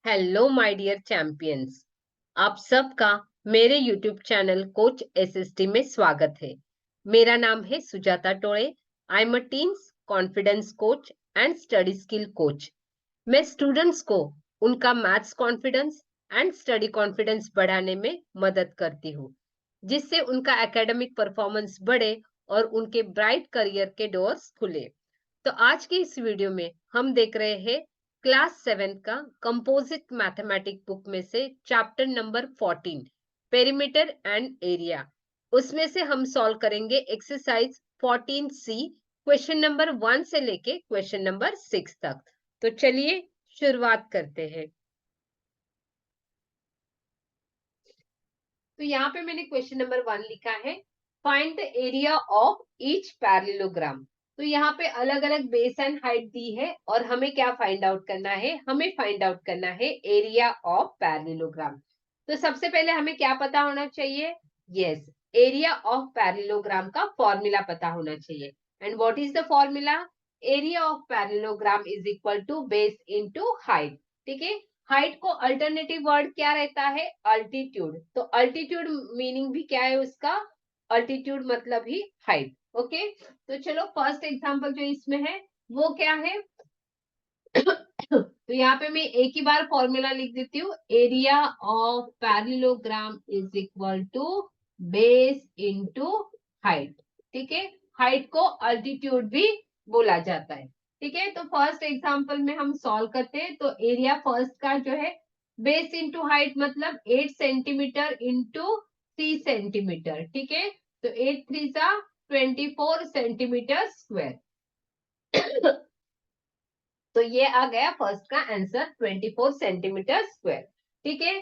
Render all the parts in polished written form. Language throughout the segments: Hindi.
Hello my dear champions. आप सबका मेरे यूट्यूब चैनल कोच एसएसटी में स्वागत है। मेरा नाम है Sujata Tode. I am a teens confidence coach and study skill coach. मैं स्टूडेंट्स को उनका maths confidence and study confidence बढ़ाने में मदद करती हूँ, जिससे उनका एकेडमिक परफॉर्मेंस बढ़े और उनके ब्राइट करियर के डोर्स खुले। तो आज की इस वीडियो में हम देख रहे हैं क्लास 7 का कंपोजिट मैथमेटिक बुक में से chapter number 14 perimeter and area. उसमें से हम सॉल्व करेंगे एक्सरसाइज 14C, क्वेश्चन नंबर 1 से लेके क्वेश्चन नंबर 6 तक। तो चलिए शुरुआत करते हैं। तो यहाँ पे मैंने क्वेश्चन नंबर 1 लिखा है, find the area of each parallelogram. तो यहाँ पे अलग अलग बेस एंड हाइट दी है और हमें क्या फाइंड आउट करना है? हमें फाइंड आउट करना है एरिया ऑफ पैरेललोग्राम। तो सबसे पहले हमें क्या पता होना चाहिए? यस, एरिया ऑफ पैरेललोग्राम का फॉर्मूला पता होना चाहिए। And what is the formula? Area of parallelogram is equal to base into height. ठीक है, हाइट को अल्टरनेटिव वर्ड क्या रहता है? अल्टीट्यूड। तो अल्टीट्यूड मीनिंग भी क्या है उसका? अल्टीट्यूड मतलब ही हाइट। ओके, तो चलो फर्स्ट एग्जांपल जो इसमें है वो क्या है? तो यहाँ पे मैं एक ही बार फॉर्मूला लिख देती हूँ, area of parallelogram is equal to base into height. ठीक है, हाइट को अल्टीट्यूड भी बोला जाता है। ठीक है, तो फर्स्ट एग्जांपल में हम सॉल्व करते हैं। तो एरिया फर्स्ट का जो है बेस इंटू हाइट मतलब 8 सेंटीमीटर इंटू 3 सेंटीमीटर। ठीक है, तो 8 3 सा 24 सेंटीमीटर स्क्वायर। तो ये आ गया फर्स्ट का आंसर, 24 सेंटीमीटर स्क्वायर। ठीक है,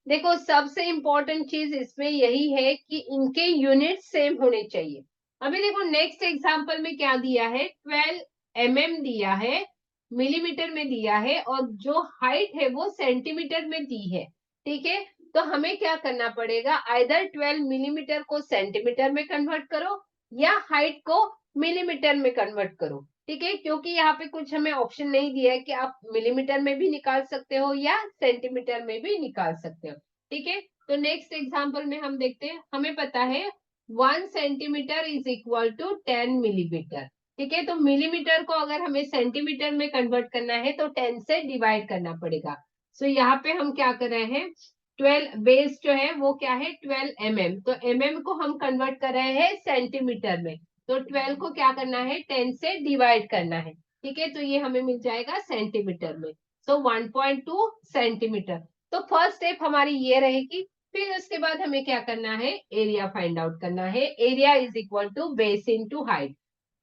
देखो सबसे इंपॉर्टेंट चीज इसमें यही है कि इनके यूनिट सेम होने चाहिए। अभी देखो नेक्स्ट एग्जांपल में क्या दिया है? 12 दिया है, मिलीमीटर में दिया है, और जो हाइट है वो सेंटीमीटर में दी है। ठीक है, तो हमें क्या करना पड़ेगा? आइदर 12 मिलीमीटर को सेंटीमीटर में कन्वर्ट करो या हाइट को मिलीमीटर में कन्वर्ट करो। ठीक है, क्योंकि यहाँ पे कुछ हमें ऑप्शन नहीं दिया है कि आप मिलीमीटर में भी निकाल सकते हो या सेंटीमीटर में भी निकाल सकते हो। ठीक है, तो नेक्स्ट एग्जांपल में हम देखते हैं, हमें पता है 1 centimetre is equal to 10 millimetre. ठीक है, तो मिलीमीटर को अगर हमें सेंटीमीटर में कन्वर्ट करना है तो 10 से डिवाइड करना पड़ेगा। सो यहाँ पे हम क्या कर रहे हैं? 12 बेस जो है वो क्या है? 12 तो को हम कन्वर्ट कर रहे हैं सेंटीमीटर में। तो 12 को क्या करना है? 10 से डिवाइड करना है। ठीक है, तो ये हमें मिल जाएगा सेंटीमीटर में। सो 1.2 सेंटीमीटर। तो फर्स्ट स्टेप हमारी ये रहेगी। फिर उसके बाद हमें क्या करना है? एरिया फाइंड आउट करना है। Area is equal to base into height.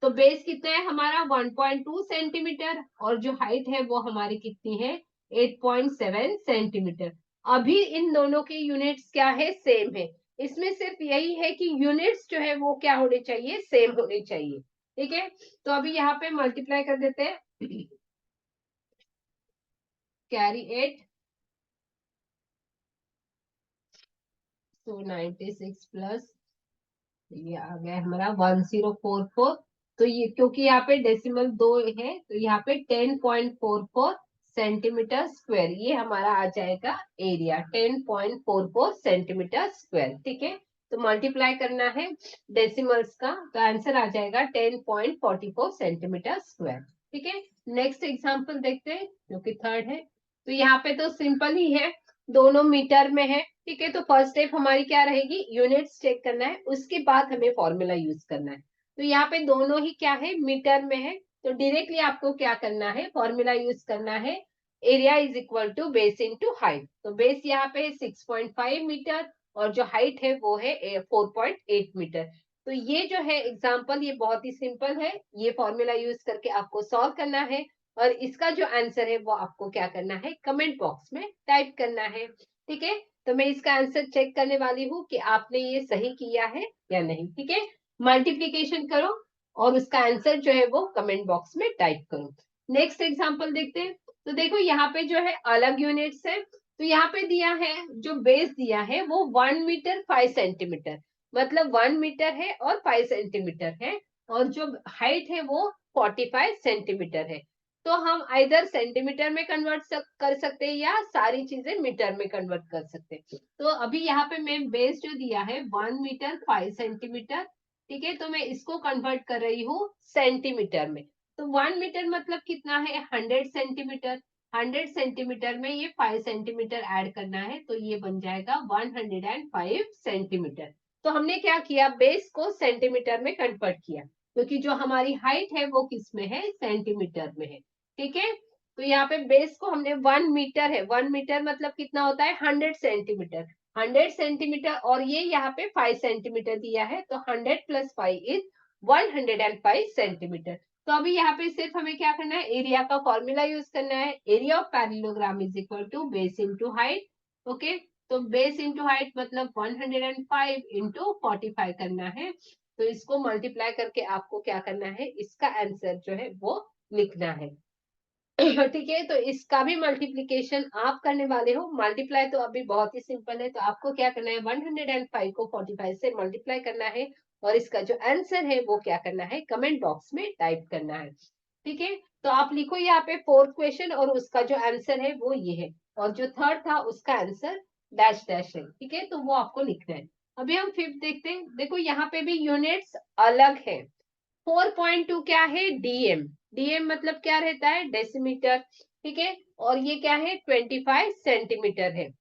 तो बेस कितना है हमारा? 1.2 सेंटीमीटर, और जो हाइट है वो हमारी कितनी है? 8.7 सेंटीमीटर। अभी इन दोनों की यूनिट्स क्या है? सेम है। इसमें सिर्फ यही है कि यूनिट्स जो है वो क्या होने चाहिए? सेम होने चाहिए। ठीक है, तो अभी यहाँ पे मल्टीप्लाई कर देते हैं। कैरी 8, तो 96 प्लस ये आ गया हमारा 1044। तो ये क्योंकि यहाँ पे डेसिमल 2 है तो यहाँ पे 10.44 सेंटीमीटर स्क्वायर ये हमारा आ जाएगा एरिया, 10.44 सेंटीमीटर स्क्वायर। ठीक है, तो मल्टीप्लाई करना है डेसिमल्स का, तो आंसर आ जाएगा 10.44 सेंटीमीटर स्क्वायर। ठीक है, नेक्स्ट एग्जांपल देखते हैं जो कि थर्ड है। तो यहाँ पे तो सिंपल ही है, दोनों मीटर में है। ठीक है, तो फर्स्ट स्टेप हमारी क्या रहेगी? यूनिट्स चेक करना है, उसके बाद हमें फॉर्मूला यूज करना है। तो यहाँ पे दोनों ही क्या है? मीटर में है। तो डायरेक्टली आपको क्या करना है? फॉर्मूला यूज करना है, area is equal to base into height. तो बेस यहाँ पे 6.5 मीटर और जो हाइट है वो है 4.8 मीटर। तो ये जो है एग्जाम्पल ये बहुत ही सिंपल है, ये फॉर्मूला यूज करके आपको सॉल्व करना है और इसका जो आंसर है वो आपको क्या करना है? कमेंट बॉक्स में टाइप करना है। ठीक है, तो मैं इसका आंसर चेक करने वाली हूँ कि आपने ये सही किया है या नहीं। ठीक है, मल्टीप्लीकेशन करो और उसका आंसर जो है वो कमेंट बॉक्स में टाइप करो। नेक्स्ट एग्जांपल देखते हैं। तो देखो यहाँ पे जो है अलग यूनिट्स है। तो यहाँ पे दिया है, जो बेस दिया है वो 1 मीटर 5 सेंटीमीटर, मतलब 1 मीटर है और 5 सेंटीमीटर है, और जो हाइट है वो 45 सेंटीमीटर है। तो हम आइदर सेंटीमीटर में कन्वर्ट कर सकते हैं या सारी चीजें मीटर में कन्वर्ट कर सकते हैं। तो अभी यहाँ पे मैं बेस जो दिया है 1 मीटर 5 सेंटीमीटर, ठीक है, तो मैं इसको कन्वर्ट कर रही हूँ सेंटीमीटर में। तो 1 मीटर मतलब कितना है 100 सेंटीमीटर, 100 सेंटीमीटर में ये 5 सेंटीमीटर ऐड करना है, तो ये बन जाएगा 105 सेंटीमीटर। तो हमने क्या किया, बेस को सेंटीमीटर में कन्वर्ट किया, क्योंकि जो हमारी हाइट है वो किस में है, सेंटीमीटर में है, ठीक है। तो यहाँ पे बेस को हमने 1 मीटर है, 1 मीटर मतलब कितना होता है 100 सेंटीमीटर, 100 सेंटीमीटर, और ये यहाँ पे 5 सेंटीमीटर दिया है, तो 100 प्लस 5 इज 105 सेंटीमीटर। तो अभी यहाँ पे सिर्फ हमें क्या करना है, एरिया का फॉर्मूला यूज करना है, area of parallelogram is equal to base into height. Okay, तो बेस इंटू हाइट मतलब 105 इंटू 45 करना है, तो इसको मल्टीप्लाई करके आपको क्या करना है, इसका आंसर जो है वो लिखना है। ठीक है, तो इसका भी मल्टीप्लीकेशन आप करने वाले हो। मल्टीप्लाई तो अभी बहुत ही सिंपल है, तो आपको क्या करना है 105 को 45 से मल्टीप्लाई करना है, और इसका जो आंसर है वो क्या करना है, कमेंट बॉक्स में टाइप करना है, ठीक है। तो आप लिखो यहाँ पे फोर्थ क्वेश्चन, और उसका जो आंसर है वो ये है, और जो थर्ड था उसका आंसर डैश डैश है, ठीक है, तो वो आपको लिखना है। अभी हम फिफ्थ देखते हैं। देखो यहाँ पे भी यूनिट्स अलग है। 4.2 क्या है, डीएम, डीएम मतलब क्या रहता है, डेसीमीटर, ठीक है, और ये क्या है 25 सेंटीमीटर है।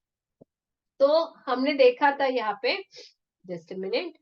तो हमने देखा था यहाँ पे, जस्ट मिनट,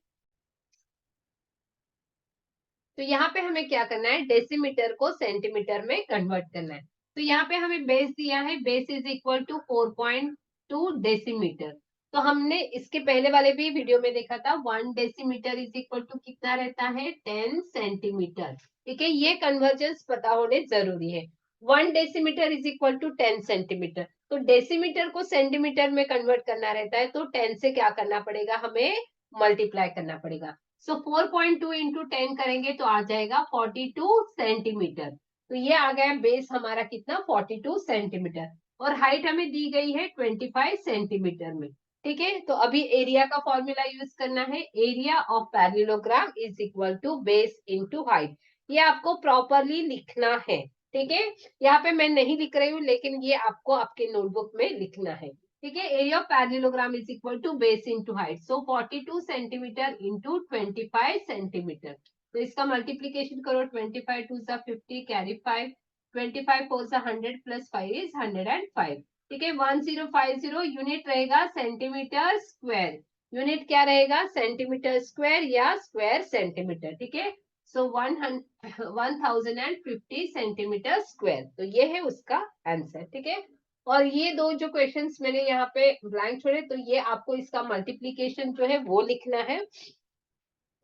तो यहाँ पे हमें क्या करना है, डेसीमीटर को सेंटीमीटर में कन्वर्ट करना है। तो यहाँ पे हमें बेस दिया है, base is equal to 4.2 decimetre. तो हमने इसके पहले वाले भी वीडियो में देखा था 1 डेसीमीटर इज इक्वल टू कितना रहता है, 10 सेंटीमीटर, ठीक है, ये कन्वर्जेंस पता होने जरूरी है। 1 decimetre is equal to 10 centimetre, तो डेसीमीटर को सेंटीमीटर में कन्वर्ट करना रहता है, तो 10 से क्या करना पड़ेगा, हमें मल्टीप्लाई करना पड़ेगा। सो 4.2 इंटू 10 करेंगे तो आ जाएगा 42 सेंटीमीटर। तो ये आ गया बेस हमारा कितना, 42 सेंटीमीटर, और हाइट हमें दी गई है 25 सेंटीमीटर में, ठीक है। तो अभी एरिया का फॉर्मूला यूज करना है, area of parallelogram is equal to base into height. ये आपको प्रॉपरली लिखना है, ठीक है। यहाँ पे मैं नहीं लिख रही हूँ, लेकिन ये आपको आपके नोटबुक में लिखना है, ठीक है। Area of parallelogram is equal to base into height, so 42 centimetre into 25 centimetre. तो इसका मल्टीप्लीकेशन करो, 25 two 50 carry 5, 25 four 100 plus 5 is 105, ठीक है। 1050 यूनिट रहेगा सेंटीमीटर स्क्वायर, यूनिट क्या रहेगा, सेंटीमीटर स्क्वायर या स्क्वायर सेंटीमीटर, ठीक है। सो 1050 सेंटीमीटर स्क्वायर, तो ये है उसका आंसर, ठीक है। और ये दो जो क्वेश्चंस मैंने यहाँ पे ब्लैंक छोड़े, तो ये आपको इसका मल्टीप्लीकेशन जो है वो लिखना है।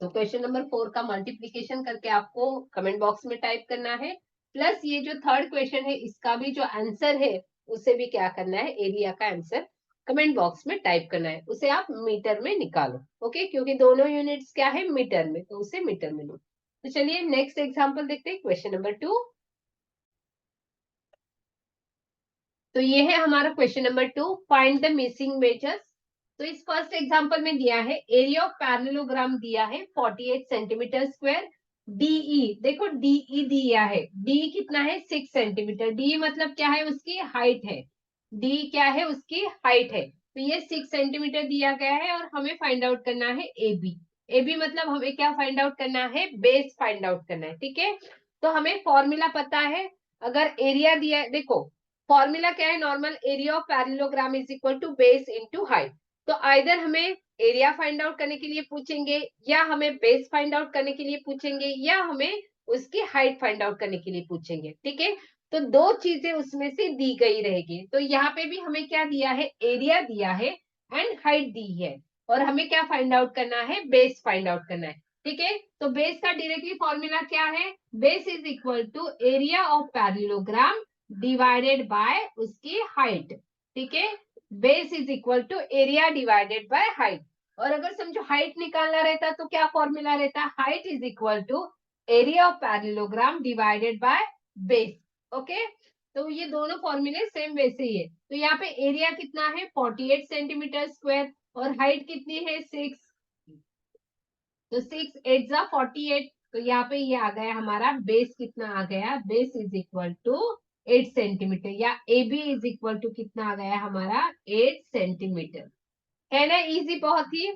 तो क्वेश्चन नंबर 4 का मल्टीप्लीकेशन करके आपको कमेंट बॉक्स में टाइप करना है, प्लस ये जो थर्ड क्वेश्चन है इसका भी जो आंसर है उसे भी क्या करना है, एरिया का आंसर कमेंट बॉक्स में टाइप करना है, उसे आप मीटर में निकालो, ओके, क्योंकि दोनों यूनिट्स क्या है, मीटर में, तो उसे मीटर में लो। तो चलिए नेक्स्ट एग्जाम्पल देखते हैं, क्वेश्चन नंबर 2। तो ये है हमारा question number 2, find the missing measures. तो इस फर्स्ट एग्जांपल में दिया है, एरिया ऑफ पैरेललोग्राम दिया है 48 सेंटीमीटर स्क्वायर, डीई देखो डीई दिया है, डी कितना है 6 सेंटीमीटर, डी मतलब क्या है, उसकी हाइट है, डी क्या है, उसकी हाइट है, तो ये 6 सेंटीमीटर दिया गया है, और हमें फाइंड आउट करना है एबी। एबी मतलब हमें क्या फाइंड आउट करना है, बेस फाइंड आउट करना है, ठीक है। तो हमें फॉर्मूला पता है, अगर एरिया दिया है, देखो फॉर्मूला क्या है, normal area of parallelogram is equal to base into height. तो आइदर हमें एरिया फाइंड आउट करने के लिए पूछेंगे, या हमें बेस फाइंड आउट करने के लिए पूछेंगे, या हमें उसकी हाइट फाइंड आउट करने के लिए पूछेंगे, ठीक है। तो दो चीजें उसमें से दी गई रहेगी, तो यहाँ पे भी हमें क्या दिया है, एरिया दिया है एंड हाइट दी है, और हमें क्या फाइंड आउट करना है, बेस फाइंड आउट करना है, ठीक है। तो बेस का डायरेक्टली फॉर्मूला क्या है, base is equal to area of parallelogram divided by उसकी हाइट, ठीक है। Base is equal to area divided by height, और अगर समझो हाइट निकालना रहता तो क्या फॉर्मूला रहता, height is equal to area of parallelogram divided by base, okay. तो ये दोनों फॉर्मूले सेम वैसे ही है। तो यहाँ पे एरिया कितना है 48 सेंटीमीटर स्क्वायर, और हाइट कितनी है 6, तो 6 8 जा 48, तो यहाँ पे ये आ गया हमारा बेस, कितना आ गया, base is equal to 8 centimetre, या A B is equal to कितना आ गया हमारा 8 सेंटीमीटर। है ना इजी बहुत ही।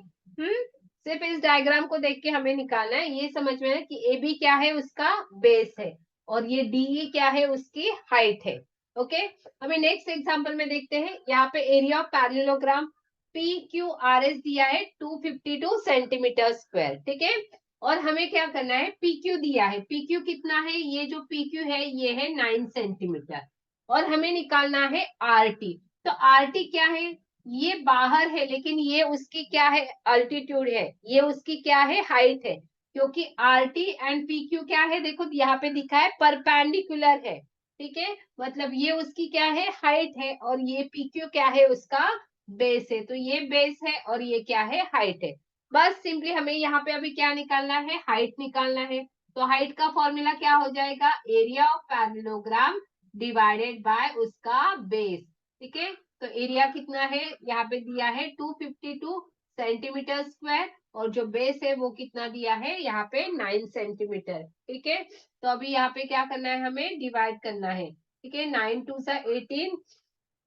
सिर्फ इस डायग्राम को देख के हमें निकालना है, ये समझ में है कि ए बी क्या है, उसका बेस है, और ये डी क्या है, उसकी हाइट है। ओके, हमें नेक्स्ट एग्जांपल में देखते हैं। यहाँ पे area of parallelogram P Q R S दिया है 252 सेंटीमीटर स्क्वायर, ठीक है। और हमें क्या करना है, पी क्यू दिया है, पी क्यू कितना है, ये जो पी क्यू है ये है 9 सेंटीमीटर, और हमें निकालना है आर टी। तो आर टी क्या है, ये बाहर है, लेकिन ये उसकी क्या है, अल्टीट्यूड है, ये उसकी क्या है, हाइट है, क्योंकि R T and P Q क्या है, देखो यहाँ पे दिखा है परपेंडिकुलर है, ठीक है, मतलब ये उसकी क्या है, हाइट है, और ये पी क्यू क्या है, उसका बेस है। तो ये बेस है और ये क्या है, हाइट है। बस सिंपली हमें यहाँ पे अभी क्या निकालना है, हाइट निकालना है। तो हाइट का फॉर्मूला क्या हो जाएगा, area of parallelogram divided bye उसका बेस, ठीक है। तो एरिया कितना है, यहाँ पे दिया है 252 सेंटीमीटर स्क्वायर, और जो बेस है वो कितना दिया है, यहाँ पे 9 सेंटीमीटर, ठीक है। तो अभी यहाँ पे क्या करना है, हमें डिवाइड करना है, ठीक है। 9 2 सा 18,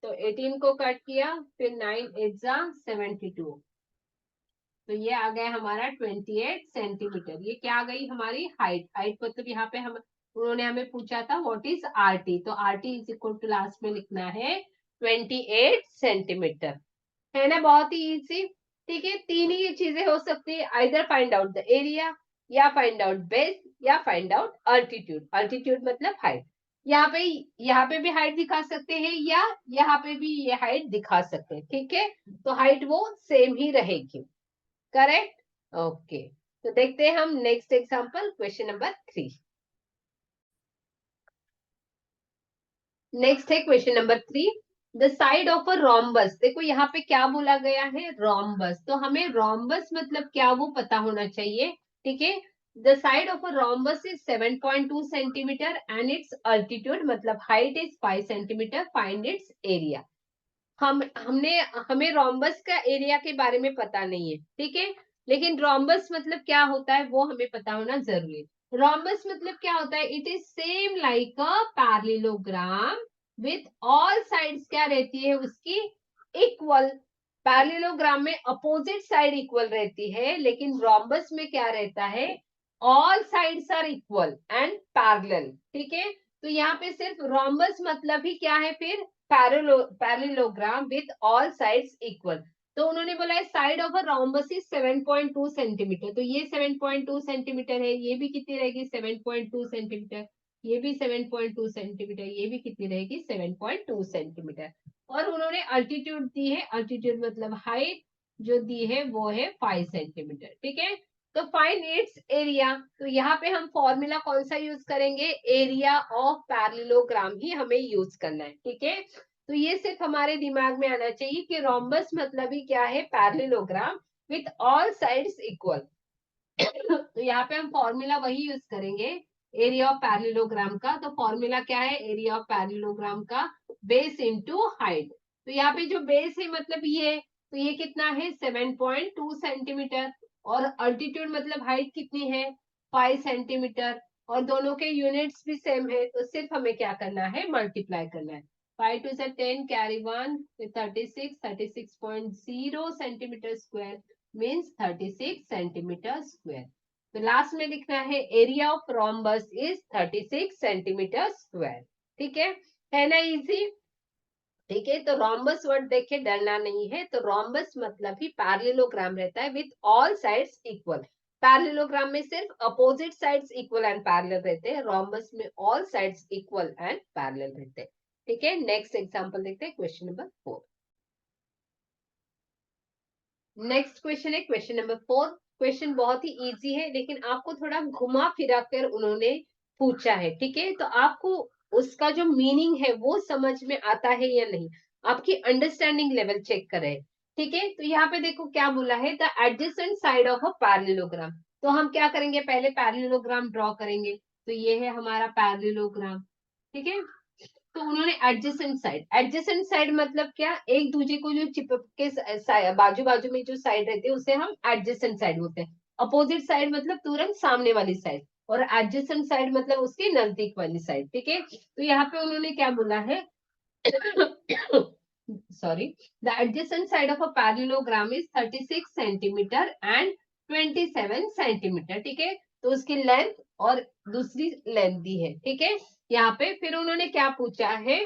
तो 18 को कट किया, फिर 9 8 जा 72, तो ये आ गया हमारा 28 सेंटीमीटर। ये क्या आ गई हमारी हाइट। हाइट मतलब यहाँ पे हम, उन्होंने हमें पूछा था व्हाट इज आर टी, तो R T is equal to last में लिखना है 28 सेंटीमीटर। है ना, बहुत ही इजी। ठीक है, तीन ही चीजें हो सकती है, either find out the area, या फाइंड आउट बेस, या फाइंड आउट अल्टीट्यूड। अल्टीट्यूड मतलब हाइट। यहाँ पे भी हाइट दिखा सकते हैं, या यहाँ पे भी ये हाइट दिखा सकते हैं, ठीक है। तो हाइट वो सेम ही रहेगी, करेक्ट। ओके, तो देखते हैं हम next example, question number 3। Next है question number 3, the side of a rhombus. देखो यहाँ पे क्या बोला गया है, रोम्बस, तो हमें रोम्बस मतलब क्या वो पता होना चाहिए, ठीक है। The side of a rhombus is 7.2 centimetre and its altitude मतलब height is 5 centimetre, find its area. हमें रोम्बस का एरिया के बारे में पता नहीं है, ठीक है, लेकिन रोम्बस मतलब क्या होता है वो हमें पता होना जरूरी है। रोम्बस मतलब क्या होता है, it is same like a parallelogram with all sides क्या रहती है उसकी, इक्वल। पैरेललोग्राम में अपोजिट साइड इक्वल रहती है, लेकिन रोम्बस में क्या रहता है, all sides are equal and parallel, ठीक है। तो यहाँ पे सिर्फ रोम्बस मतलब ही क्या है फिर, parallelogram with all sides equal. तो उन्होंने बोला है side of a rhombus is 7.2 centimetre, तो ये 7.2 सेंटीमीटर है, ये भी कितनी रहेगी 7.2 सेंटीमीटर, ये भी 7.2 सेंटीमीटर, ये भी कितनी रहेगी 7.2 सेंटीमीटर। और उन्होंने अल्टीट्यूड दी है, अल्टीट्यूड मतलब हाइट जो दी है वो है 5 सेंटीमीटर, ठीक है। तो फाइंड इट्स एरिया, तो यहाँ पे हम फॉर्मूला कौन सा यूज करेंगे, एरिया ऑफ पैरेललोग्राम ही हमें यूज करना है, ठीक है। तो ये सिर्फ हमारे दिमाग में आना चाहिए कि रोम्बस मतलब ही क्या है, parallelogram with all sides equal. तो यहाँ पे हम फॉर्मूला वही यूज करेंगे, एरिया ऑफ पैरेललोग्राम का। तो फॉर्मूला क्या है, एरिया ऑफ पैरेललोग्राम का बेस इंटू हाइट। तो यहाँ पे जो बेस है मतलब ये, तो ये कितना है 7.2 सेंटीमीटर, और अल्टीट्यूड मतलब हाइट कितनी है 5 सेंटीमीटर, और दोनों के यूनिट्स भी सेम है, तो सिर्फ हमें क्या करना है, मल्टीप्लाई करना है। 5 2 10 carry 1 36, 36.0 centimetre square means 36 centimetre square. तो लास्ट में लिखना है area of rhombus is 36 centimetre square, ठीक है ना इजी। ठीक है, तो रोम्बस वर्ड देखे डरना नहीं है, तो रोम्बस मतलब ही पैरेललोग्राम रहता है with all sides equal. Parallelogram में सिर्फ opposite sides equal and parallel रहते हैं, रोम्बस में all sides equal and parallel रहते हैं, ठीक है। नेक्स्ट एग्जांपल देखते हैं, क्वेश्चन नंबर 4। नेक्स्ट क्वेश्चन है क्वेश्चन नंबर 4। क्वेश्चन बहुत ही इजी है, लेकिन आपको थोड़ा घुमा फिरा कर उन्होंने पूछा है, ठीक है। तो आपको उसका जो मीनिंग है वो समझ में आता है या नहीं, आपकी अंडरस्टैंडिंग लेवल चेक करें, ठीक है। तो यहाँ पे देखो क्या बोला है, the adjacent side of a parallelogram. तो हम क्या करेंगे, पहले पैरेललोग्राम ड्रॉ करेंगे। तो ये है हमारा पैरेललोग्राम, ठीक है। तो उन्होंने एडजेसेंट साइड मतलब क्या, एक दूसरे को जो चिपक के बाजू बाजू में जो साइड रहती है उसे हम एडजेसेंट साइड बोलते हैं। अपोजिट साइड मतलब तुरंत सामने वाली साइड। और एडजेसेंट साइड मतलब उसके नजदीक वाली साइड, ठीक है। तो यहाँ पे उन्होंने क्या बोला है sorry, the adjacent side of a parallelogram is 36 centimetre and 27 centimetre, ठीक है। तो उसकी लेंथ और दूसरी लेंथ दी है, ठीक है। यहाँ पे फिर उन्होंने क्या पूछा है,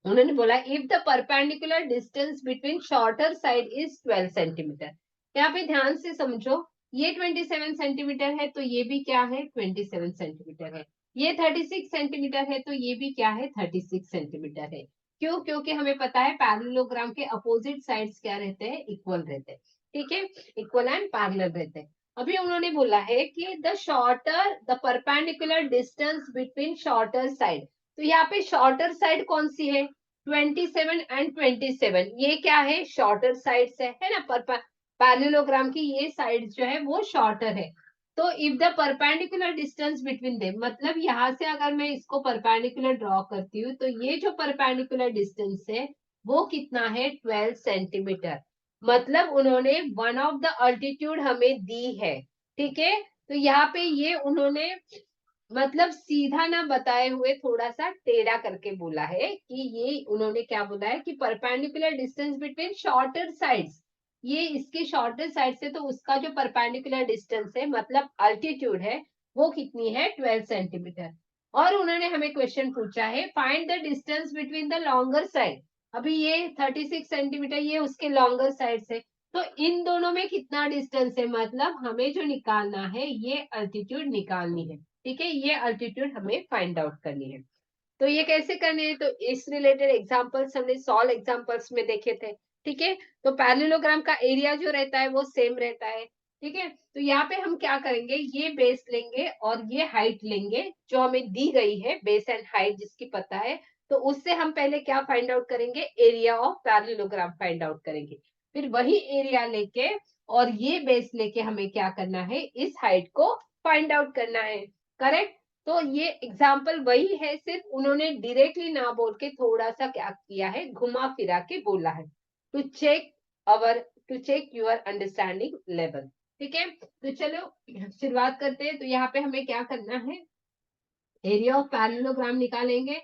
उन्होंने बोला if the perpendicular distance between shorter side is 12 centimetre. यहाँ पे ध्यान से समझो, ये 27 सेंटीमीटर है तो ये भी क्या है 27 सेंटीमीटर है, ये 36 सेंटीमीटर है तो ये भी क्या है 36 सेंटीमीटर है। क्यों? क्योंकि हमें पता है पैरेललोग्राम के अपोजिट साइड्स क्या रहते हैं, इक्वल रहते हैं, ठीक है, इक्वल एंड पैरेलल रहते हैं। अभी उन्होंने बोला है कि the perpendicular distance between shorter side, तो यहाँ पे शॉर्टर साइड कौन सी है 27 एंड 27, ये क्या है शॉर्टर साइड है ना, पैरेललोग्राम की ये साइड जो है वो शॉर्टर है। तो if the perpendicular distance between them, मतलब यहाँ से अगर मैं इसको परपेंडिकुलर ड्रॉ करती हूँ तो ये जो परपेंडिकुलर डिस्टेंस है वो कितना है 12 सेंटीमीटर, मतलब उन्होंने वन ऑफ द अल्टीट्यूड हमें दी है, ठीक है। तो यहाँ पे ये उन्होंने मतलब सीधा ना बताए हुए थोड़ा सा टेढ़ा करके बोला है कि ये उन्होंने क्या बोला है कि perpendicular distance between shorter sides, ये इसके शॉर्टर साइड से तो उसका जो परपेंडिकुलर डिस्टेंस है मतलब अल्टीट्यूड है वो कितनी है 12 सेंटीमीटर। और उन्होंने हमें क्वेश्चन पूछा है find the distance between the longer side, अभी ये 36 सेंटीमीटर ये उसके लॉन्गर साइड से, तो इन दोनों में कितना डिस्टेंस है, मतलब हमें जो निकालना है ये अल्टीट्यूड निकालनी है, ठीक है, ये अल्टीट्यूड हमें फाइंड आउट करनी है। तो ये कैसे करने हैं, तो इस रिलेटेड एग्जांपल्स हमने सॉल्व एग्जांपल्स में देखे थे, ठीक है। तो पैरेललोग्राम का एरिया जो रहता है वो सेम रहता है, ठीक है। तो यहाँ पे हम क्या करेंगे, ये बेस लेंगे और ये हाइट लेंगे जो हमें दी गई है, बेस एंड हाइट जिसकी पता है, तो उससे हम पहले क्या फाइंड आउट करेंगे, area of parallelogram find out करेंगे। फिर वही एरिया लेके और ये बेस लेके हमें क्या करना है, इस हाइट को फाइंड आउट करना है, करेक्ट। तो ये एग्जाम्पल वही है, सिर्फ उन्होंने डायरेक्टली ना बोल के थोड़ा सा क्या किया है, घुमा फिरा के बोला है, to check our to check your understanding level, ठीक है। तो चलो शुरुआत करते हैं। तो यहाँ पे हमें क्या करना है, एरिया ऑफ पैरेललोग्राम निकालेंगे,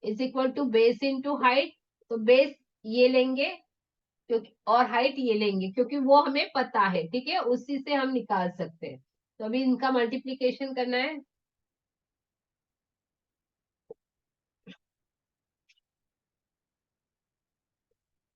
is equal to base into height, तो बेस ये लेंगे क्योंकि और हाइट ये लेंगे क्योंकि वो हमें पता है, ठीक है, उसी से हम निकाल सकते हैं। तो अभी इनका मल्टीप्लीकेशन करना है,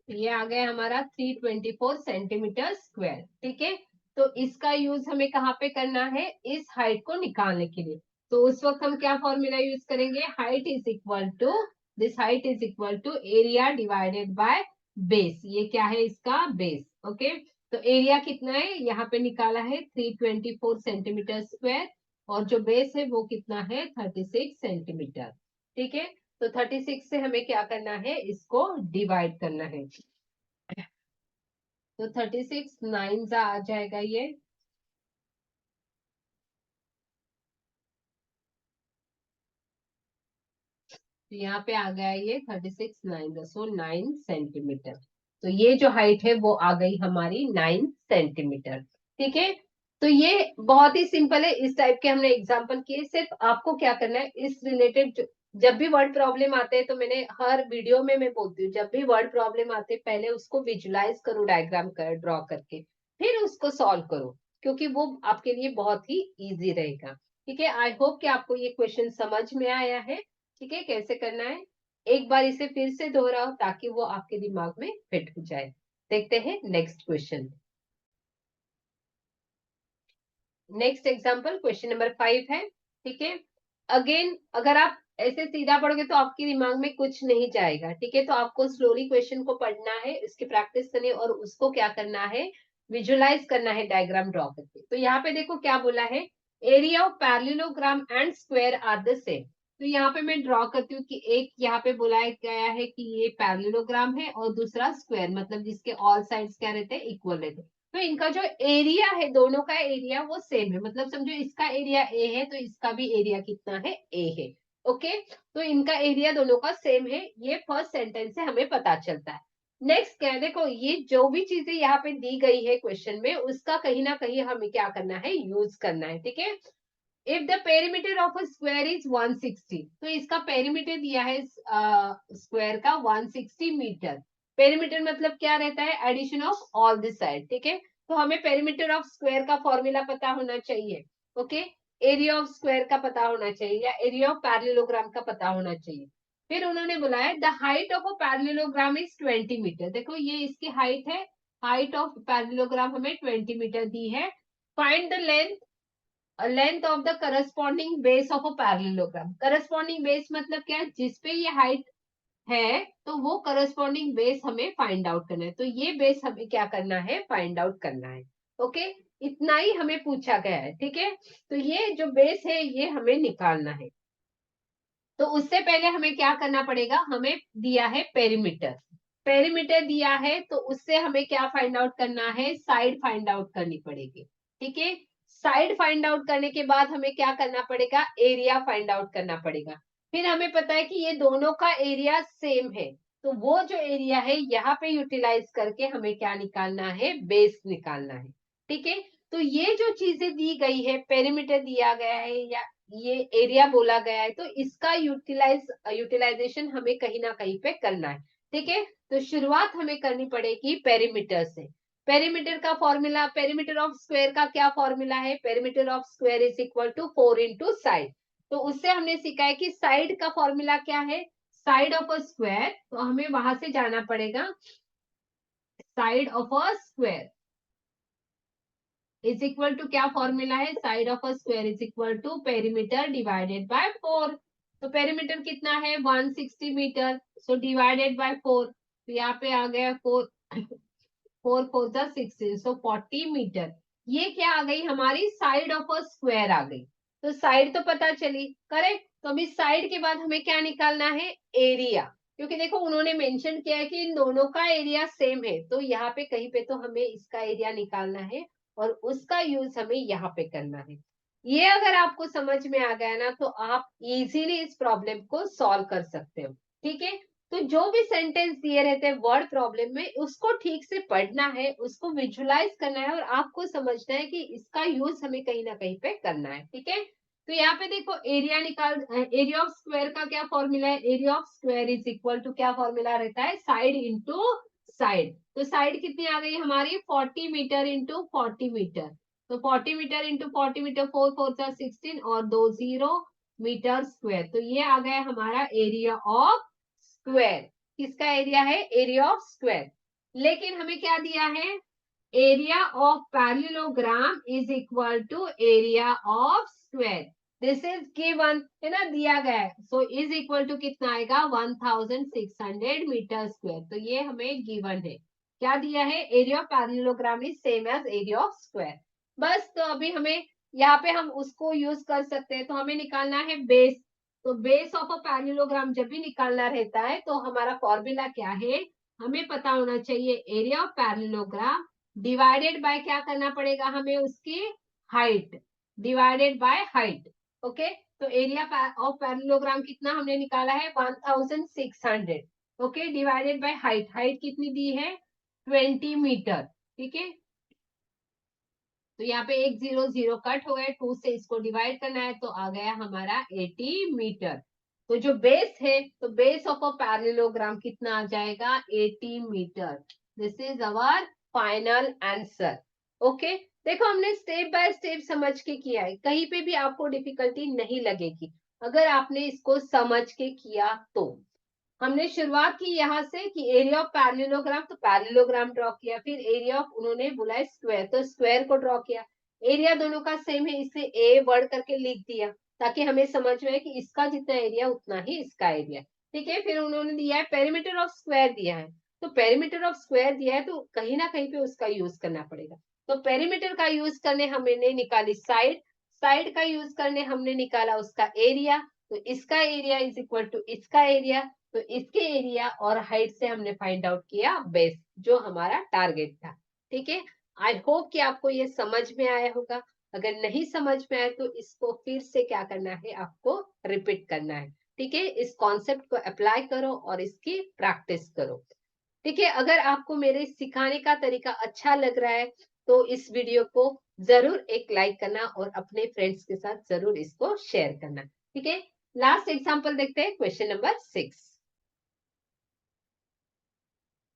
ये आ गया हमारा 324 सेंटीमीटर स्क्वायर, ठीक है। तो इसका यूज हमें कहाँ पे करना है, इस हाइट को निकालने के लिए। तो उस वक्त हम क्या फॉर्मूला यूज करेंगे, height is equal to this height is equal to area divided by base, ये क्या है इसका बेस, ओके। तो एरिया कितना है यहाँ पे निकाला है 324 सेंटीमीटर स्क्वायर, और जो बेस है वो कितना है 36 सेंटीमीटर, ठीक है। तो 36 से हमें क्या करना है, इसको डिवाइड करना है। तो 36 9 सा आ जाएगा ये, तो यहाँ पे आ गया ये 36 9 सो 9 सेंटीमीटर। तो ये जो हाइट है वो आ गई हमारी 9 सेंटीमीटर, ठीक है। तो ये बहुत ही सिंपल है, इस टाइप के हमने एग्जांपल किए। सिर्फ आपको क्या करना है इस रिलेटेड, जब भी वर्ड प्रॉब्लम आते हैं, तो मैंने हर वीडियो में मैं बोलती हूँ जब भी वर्ड प्रॉब्लम आते हैं पहले उसको विजुलाइज करो डायग्राम कर ड्रॉ करके, फिर उसको सॉल्व करो, क्योंकि वो आपके लिए बहुत ही इजी रहेगा, ठीक है। आई होप कि आपको ये क्वेश्चन समझ में आया है, ठीक है, कैसे करना है। एक बार इसे फिर से दोहराओ ताकि वो आपके दिमाग में फिट हो जाए। देखते हैं next question. Next example question number 5 है, ठीक है। अगेन अगर आप ऐसे सीधा पढ़ोगे तो आपके दिमाग में कुछ नहीं जाएगा, ठीक है। तो आपको स्लोली क्वेश्चन को पढ़ना है, इसकी प्रैक्टिस करनी है और उसको क्या करना है, विजुलाइज करना है डायग्राम ड्रॉ करके। तो यहाँ पे देखो क्या बोला है, area of parallelogram and square are the same. तो यहाँ पे मैं ड्रॉ करती हूँ कि एक यहाँ पे बुलाया गया है कि ये पैरेललोग्राम है और दूसरा स्क्वायर, मतलब जिसके ऑल साइड्स क्या रहते हैं, इक्वल रहते हैं। तो इनका जो एरिया है, दोनों का एरिया वो सेम है, मतलब समझो इसका एरिया ए है तो इसका भी एरिया कितना है, ए है, ओके। तो इनका एरिया दोनों का सेम है, ये फर्स्ट सेंटेंस से हमें पता चलता है। नेक्स्ट क्या है, देखो ये जो भी चीजें यहाँ पे दी गई है क्वेश्चन में, उसका कहीं ना कहीं हमें क्या करना है, यूज करना है, ठीक है। If the perimeter of a square is 160, तो इसका पेरीमीटर दिया है स्क्वायर का 160 मीटर। पेरीमीटर मतलब क्या रहता है, addition of all this side, ठीक है। तो हमें पेरीमीटर ऑफ स्क्वायर का फॉर्मूला पता होना चाहिए, ओके। एरिया ऑफ स्क्वायर का पता होना चाहिए, या एरिया ऑफ पैरेललोग्राम का पता होना चाहिए। फिर उन्होंने बोला है the height of a parallelogram is 20 metre. देखो ये इसकी हाइट है, हाइट ऑफ पैरेललोग्राम हमें 20 मीटर दी है। Find the length of the corresponding base of a parallelogram. Corresponding base मतलब क्या है, जिसपे ये हाइट है तो वो करस्पॉन्डिंग बेस हमें फाइंड आउट करना है। तो ये बेस हमें क्या करना है, फाइंड आउट करना है, ओके। इतना ही हमें पूछा गया है, ठीक है। तो ये जो बेस है ये हमें निकालना है। तो उससे पहले हमें क्या करना पड़ेगा, हमें दिया है पेरीमीटर। पेरीमीटर दिया है तो उससे हमें क्या फाइंड आउट करना है, साइड फाइंड आउट करनी पड़ेगी, ठीक है। साइड फाइंड आउट करने के बाद हमें क्या करना पड़ेगा, एरिया फाइंड आउट करना पड़ेगा। फिर हमें पता है कि ये दोनों का एरिया सेम है, तो वो जो एरिया है यहाँ पे यूटिलाइज करके हमें क्या निकालना है, बेस निकालना है, ठीक है। तो ये जो चीजें दी गई है, पेरीमीटर दिया गया है या ये एरिया बोला गया है, तो इसका यूटिलाइजेशन हमें कहीं ना कहीं पे करना है, ठीक है। तो शुरुआत हमें करनी पड़ेगी पेरीमीटर से। पेरीमीटर का फॉर्मूला, पेरीमीटर ऑफ स्क्वायर का क्या फॉर्मूला है, perimeter of square is equal to 4 into side. तो उससे हमने सीखा है कि साइड का फॉर्मूला क्या है, साइड ऑफ अ स्क्वायर, तो हमें वहां से जाना पड़ेगा, side of a square is equal to क्या फॉर्मूला है, side of a square is equal to perimeter divided by 4। तो पेरीमीटर कितना है, 160 मीटर, सो डिवाइडेड बाय 4। तो यहाँ पे आ गया 4, 4 4 जा 16, सो 40 मीटर। ये क्या आ गई, हमारी साइड ऑफ अ स्क्वायर आ गई। तो साइड तो पता चली, करेक्ट। तो अभी साइड के बाद हमें क्या निकालना है, एरिया। क्योंकि देखो उन्होंने मेंशन किया है कि इन दोनों का एरिया सेम है, तो यहाँ पे कहीं पे तो हमें इसका एरिया निकालना है और उसका यूज हमें यहाँ पे करना है। ये अगर आपको समझ में आ गया ना, तो आप इजीली इस प्रॉब्लम को सॉल्व कर सकते हो, ठीक है। तो जो भी सेंटेंस दिए रहते हैं वर्ड प्रॉब्लम में, उसको ठीक से पढ़ना है, उसको विजुलाइज करना है और आपको समझना है कि इसका यूज हमें कहीं ना कहीं पे करना है, ठीक है। तो यहाँ पे देखो एरिया एरिया ऑफ स्क्वायर का क्या फॉर्मूला है, area of square is equal to क्या फॉर्मूला रहता है, साइड इंटू साइड। तो साइड कितनी आ गई हमारी, 40 मीटर इंटू 40 मीटर। तो 40 मीटर इंटू 40 मीटर, 4 4 जा 16 और 2 0 मीटर स्क्वायर। तो ये आ गया हमारा एरिया ऑफ स्क्वायर। किसका एरिया है, एरिया ऑफ स्क्वायर। लेकिन हमें क्या दिया है, area of parallelogram is equal to area of square. This is given है ना, दिया गया है। सो इज इक्वल टू कितना आएगा, 1600 मीटर स्क्वायर। तो ये हमें गिवन है, क्या दिया है, area of parallelogram is same as area of square. बस तो अभी हमें यहाँ पे हम उसको यूज कर सकते हैं। तो हमें निकालना है बेस। तो बेस ऑफ अ पैरेललोग्राम जब भी निकालना रहता है तो हमारा फॉर्मूला क्या है, हमें पता होना चाहिए, area of parallelogram divided bye क्या करना पड़ेगा हमें, उसकी height, divided by height, okay. तो एरिया ऑफ पैरेललोग्राम कितना हमने निकाला है, 1600, okay, divided by height, height कितनी दी है, 20 मीटर, ठीक है। तो यहाँ पे एक 0 0 कट हो गए, 2 से इसको डिवाइड करना है तो आ गया हमारा 80 मीटर। तो जो बेस है, तो बेस ऑफ अ पैरेललोग्राम कितना आ जाएगा, 80 metre. This is our final answer, okay. देखो हमने स्टेप बाय स्टेप समझ के किया है, कहीं पे भी आपको डिफिकल्टी नहीं लगेगी अगर आपने इसको समझ के किया तो। हमने शुरुआत की यहाँ से कि एरिया ऑफ पैरेललोग्राम, तो पैरेललोग्राम ड्रॉ किया, फिर एरिया ऑफ उन्होंने बोला स्क्वायर, तो स्क्वायर को ड्रॉ किया। एरिया दोनों का सेम है इसलिए ए वर्ड करके लिख दिया, ताकि हमें समझ में आए कि इसका जितना एरिया उतना ही इसका एरिया, ठीक है। फिर उन्होंने दिया है पेरीमीटर ऑफ स्क्वायर दिया है, तो पेरीमीटर ऑफ स्क्वायर दिया है तो कहीं ना कहीं पे उसका यूज करना पड़ेगा। तो पेरीमीटर का यूज करने हमने निकाली साइड, साइड का यूज करने हमने निकाला उसका एरिया। तो इसका एरिया इज इक्वल टू इसका एरिया, तो इसके एरिया और हाइट से हमने फाइंड आउट किया बेस, जो हमारा टारगेट था, ठीक है। आई होप कि आपको ये समझ में आया होगा। अगर नहीं समझ में आए तो इसको फिर से क्या करना है, आपको रिपीट करना है, ठीक है। इस कॉन्सेप्ट को अप्लाई करो और इसकी प्रैक्टिस करो, ठीक है, अगर आपको मेरे सिखाने का तरीका अच्छा लग रहा है तो इस वीडियो को जरूर एक लाइक करना और अपने फ्रेंड्स के साथ जरूर इसको शेयर करना। ठीक है, लास्ट एग्जांपल देखते हैं, क्वेश्चन नंबर 6।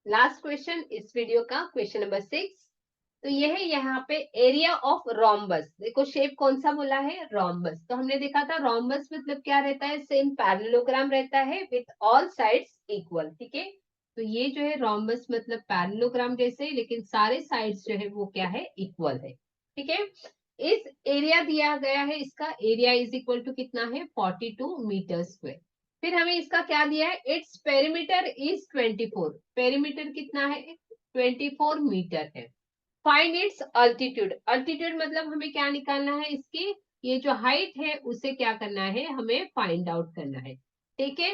लास्ट क्वेश्चन इस वीडियो का, क्वेश्चन नंबर 6। तो यह है यहाँ पे एरिया ऑफ रोम्बस। देखो शेप कौन सा बोला है, रोम्बस। तो हमने देखा था रोम्बस मतलब क्या रहता है, सेम पैरेललोग्राम रहता है विथ ऑल साइड्स इक्वल। ठीक है, तो ये जो है रोम्बस मतलब पैरेललोग्राम जैसे, लेकिन सारे साइड्स जो है वो क्या है, इक्वल है। ठीक है, इस एरिया दिया गया है, इसका एरिया इज इक्वल टू कितना है, 42 मीटर स्क्वायर। फिर हमें इसका क्या दिया है, इट्स पेरीमीटर इज 24। पेरीमीटर कितना है, 24 मीटर है। Find its altitude. अल्टीट्यूड मतलब हमें क्या निकालना है, इसकी ये जो हाइट है उसे क्या करना है, हमें फाइंड आउट करना है। ठीक है,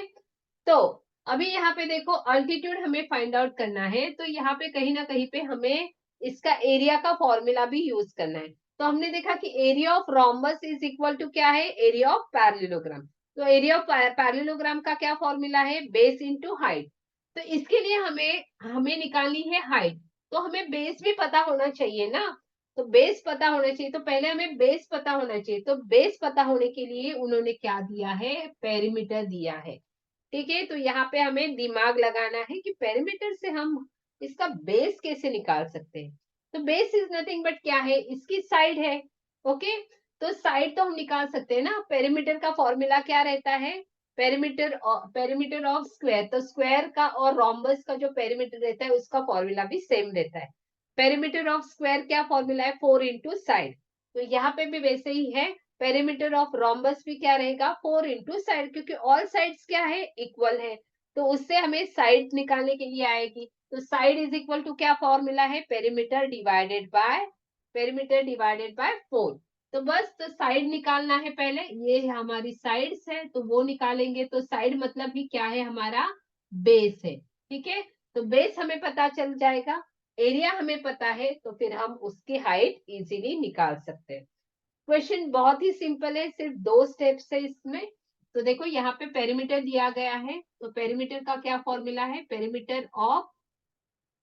तो अभी यहाँ पे देखो अल्टीट्यूड हमें फाइंड आउट करना है, तो यहाँ पे कहीं ना कहीं पे हमें इसका एरिया का फॉर्मूला भी यूज करना है। तो हमने देखा कि area of rhombus is equal to क्या है, एरिया ऑफ पैरेललोग्राम। तो एरिया ऑफ पैरेललोग्राम का क्या फॉर्मूला है, बेस इंटू हाइट। तो इसके लिए हमें हमें निकालनी है हाइट, तो हमें बेस भी पता होना चाहिए ना। तो बेस पता होना चाहिए, तो पहले हमें बेस पता होना चाहिए। तो बेस पता होने के लिए उन्होंने क्या दिया है, पेरीमीटर दिया है। ठीक है, तो यहाँ पे हमें दिमाग लगाना है कि पेरीमीटर से हम इसका बेस कैसे निकाल सकते हैं। तो बेस इज नथिंग बट क्या है, इसकी साइड है। ओके, तो साइड तो हम निकाल सकते हैं ना। पेरीमीटर का फॉर्मूला क्या रहता है, पेरीमीटर ऑफ स्क्वायर। तो स्क्वायर का और रोम्बस का जो पेरीमीटर रहता है उसका फॉर्मूला भी सेम रहता है। पेरीमीटर ऑफ स्क्वायर क्या फॉर्मूला है, 4 इंटू साइड। तो यहाँ पे भी वैसे ही है, पेरीमीटर ऑफ रोम्बस भी क्या रहेगा, 4 इंटू साइड, क्योंकि ऑल साइड्स क्या है, इक्वल है। तो उससे हमें साइड निकालने के लिए आएगी। तो साइड इज इक्वल टू क्या फॉर्मूला है, पेरीमीटर डिवाइडेड बाय 4। तो बस तो साइड निकालना है पहले, ये हमारी साइड्स है तो वो निकालेंगे। तो साइड मतलब भी क्या है, हमारा बेस है। ठीक है, तो बेस हमें पता चल जाएगा, एरिया हमें पता है, तो फिर हम उसकी हाइट इजीली निकाल सकते हैं। क्वेश्चन बहुत ही सिंपल है, सिर्फ 2 स्टेप्स है इसमें। तो देखो यहाँ पे पेरीमीटर दिया गया है, तो पेरीमीटर का क्या फॉर्मूला है, पेरीमीटर ऑफ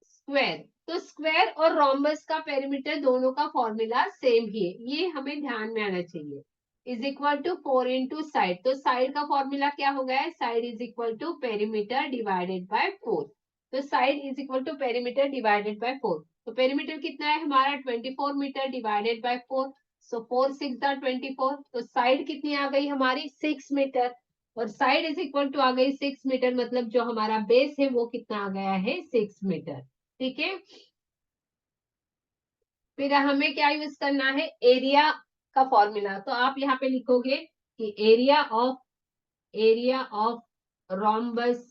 स्क्वायर। तो स्क्वायर और रोम्बस का पेरीमीटर दोनों का फॉर्मूला सेम ही है, ये हमें ध्यान में आना चाहिए। Is equal to 4 into side. तो साइड का फॉर्मूला क्या हो गया है, side is equal to perimeter divided by 4। तो side is equal to perimeter divided by 4। तो पेरीमीटर कितना है हमारा, 24 मीटर डिवाइडेड बाय 4। सो 4 6 24। तो साइड कितनी आ गई हमारी, 6 मीटर। और साइड इज इक्वल टू आ गई 6 मीटर, मतलब जो हमारा बेस है वो कितना आ गया है, 6 मीटर। ठीक है, फिर हमें क्या यूज करना है, एरिया का फॉर्मूला। तो आप यहाँ पे लिखोगे कि area of rhombus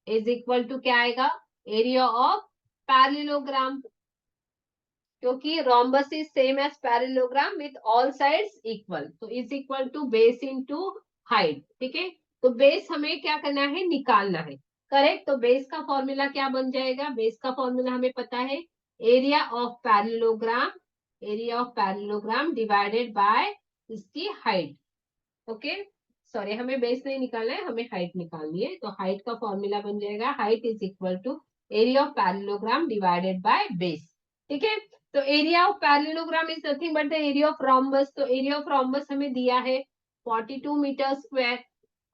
is equal to क्या आएगा, एरिया ऑफ पैरेललोग्राम, क्योंकि rhombus is same as parallelogram with all sides equal. तो is equal to base into height. ठीक है, तो बेस हमें क्या करना है, निकालना है। करेक्ट, तो बेस का फॉर्मूला क्या बन जाएगा, बेस का फॉर्मूला हमें पता है, area of parallelogram, area of parallelogram divided bye इसकी हाइट। ओके, सॉरी हमें बेस नहीं निकालना है, हमें हाइट निकालनी है। तो हाइट का फॉर्मूला बन जाएगा, height is equal to area of parallelogram divided by base. ठीक है, तो area of parallelogram is nothing but the area of rhombus. तो एरिया ऑफ रोम्बस हमें दिया है 42 मीटर स्क्वायर,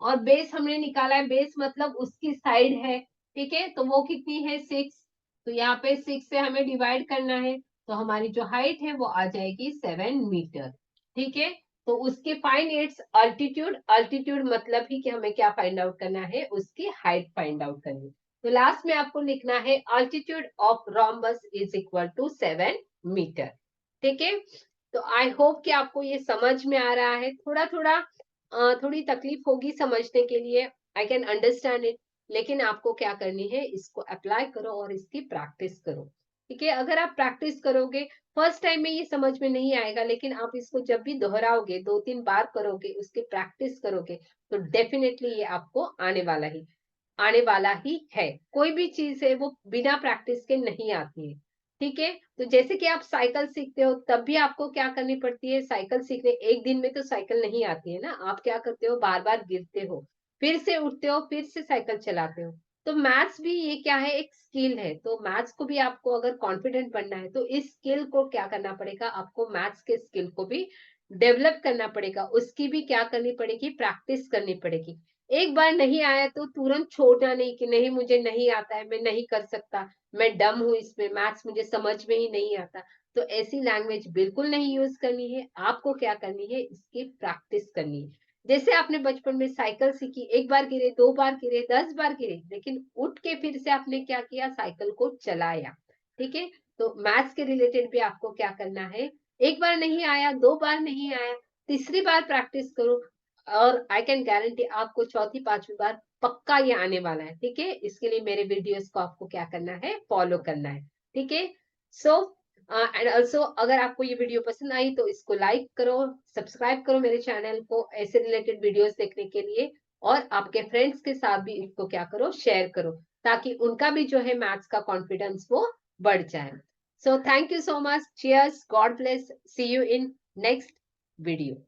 और बेस हमने निकाला है, बेस मतलब उसकी साइड है। ठीक है, तो वो कितनी है, 6। तो यहाँ पे 6 से हमें डिवाइड करना है, तो हमारी जो हाइट है वो आ जाएगी 7 मीटर। ठीक है, तो उसके फाइंड इट्स अल्टीट्यूड। अल्टीट्यूड मतलब ही कि हमें क्या फाइंड आउट करना है, उसकी हाइट फाइंड आउट करनी। तो लास्ट में आपको लिखना है altitude of rhombus is equal to 7 metre. ठीक है, तो आई होप कि आपको ये समझ में आ रहा है। थोड़ा थोड़ा थोड़ी तकलीफ होगी समझने के लिए, आई कैन अंडरस्टैंड इट, लेकिन आपको क्या करनी है, इसको अप्लाई करो और इसकी प्रैक्टिस करो। ठीक है, अगर आप प्रैक्टिस करोगे, फर्स्ट टाइम में ये समझ में नहीं आएगा, लेकिन आप इसको जब भी दोहराओगे, 2-3 बार करोगे, उसकी प्रैक्टिस करोगे, तो डेफिनेटली ये आपको आने वाला ही है। कोई भी चीज है वो बिना प्रैक्टिस के नहीं आती है। ठीक है, तो जैसे कि आप साइकिल सीखते हो, तब भी आपको क्या करनी पड़ती है, साइकिल सीखने एक दिन में तो साइकिल नहीं आती है ना। आप क्या करते हो, बार बार गिरते हो, फिर से उठते हो, फिर से साइकिल चलाते हो। तो मैथ्स भी ये क्या है, एक स्किल है। तो मैथ्स को भी आपको अगर कॉन्फिडेंट बनना है तो इस स्किल को क्या करना पड़ेगा, आपको मैथ्स के स्किल को भी डेवलप करना पड़ेगा, उसकी भी क्या करनी पड़ेगी, प्रैक्टिस करनी पड़ेगी। एक बार नहीं आया तो तुरंत छोड़ना नहीं कि नहीं मुझे नहीं आता है, मैं नहीं कर सकता, मैं डम हूँ इसमें, मैथ्स मुझे समझ में ही नहीं आता। तो ऐसी लैंग्वेज बिल्कुल नहीं यूज करनी है। आपको क्या करनी है, इसकी प्रैक्टिस करनी है। जैसे आपने बचपन में साइकिल सीखी, एक बार गिरे, 2 बार गिरे, 10 बार गिरे, लेकिन उठ के फिर से आपने क्या किया, साइकिल को चलाया। ठीक है? तो मैथ्स के रिलेटेड भी आपको क्या करना है, एक बार नहीं आया, 2 बार नहीं आया, तीसरी बार प्रैक्टिस करो और आई कैन गारंटी आपको चौथी, 5वीं बार पक्का ये आने वाला है। ठीक है? इसके लिए मेरे वीडियोस को आपको क्या करना है, फॉलो करना है। ठीक है? सो एंड ऑल्सो अगर आपको ये वीडियो पसंद आई तो इसको लाइक करो, सब्सक्राइब करो मेरे चैनल को ऐसे रिलेटेड वीडियोस देखने के लिए, और आपके फ्रेंड्स के साथ भी इसको क्या करो, शेयर करो, ताकि उनका भी जो है मैथ्स का कॉन्फिडेंस वो बढ़ जाए। So thank you so much, cheers, God bless, see you in next video.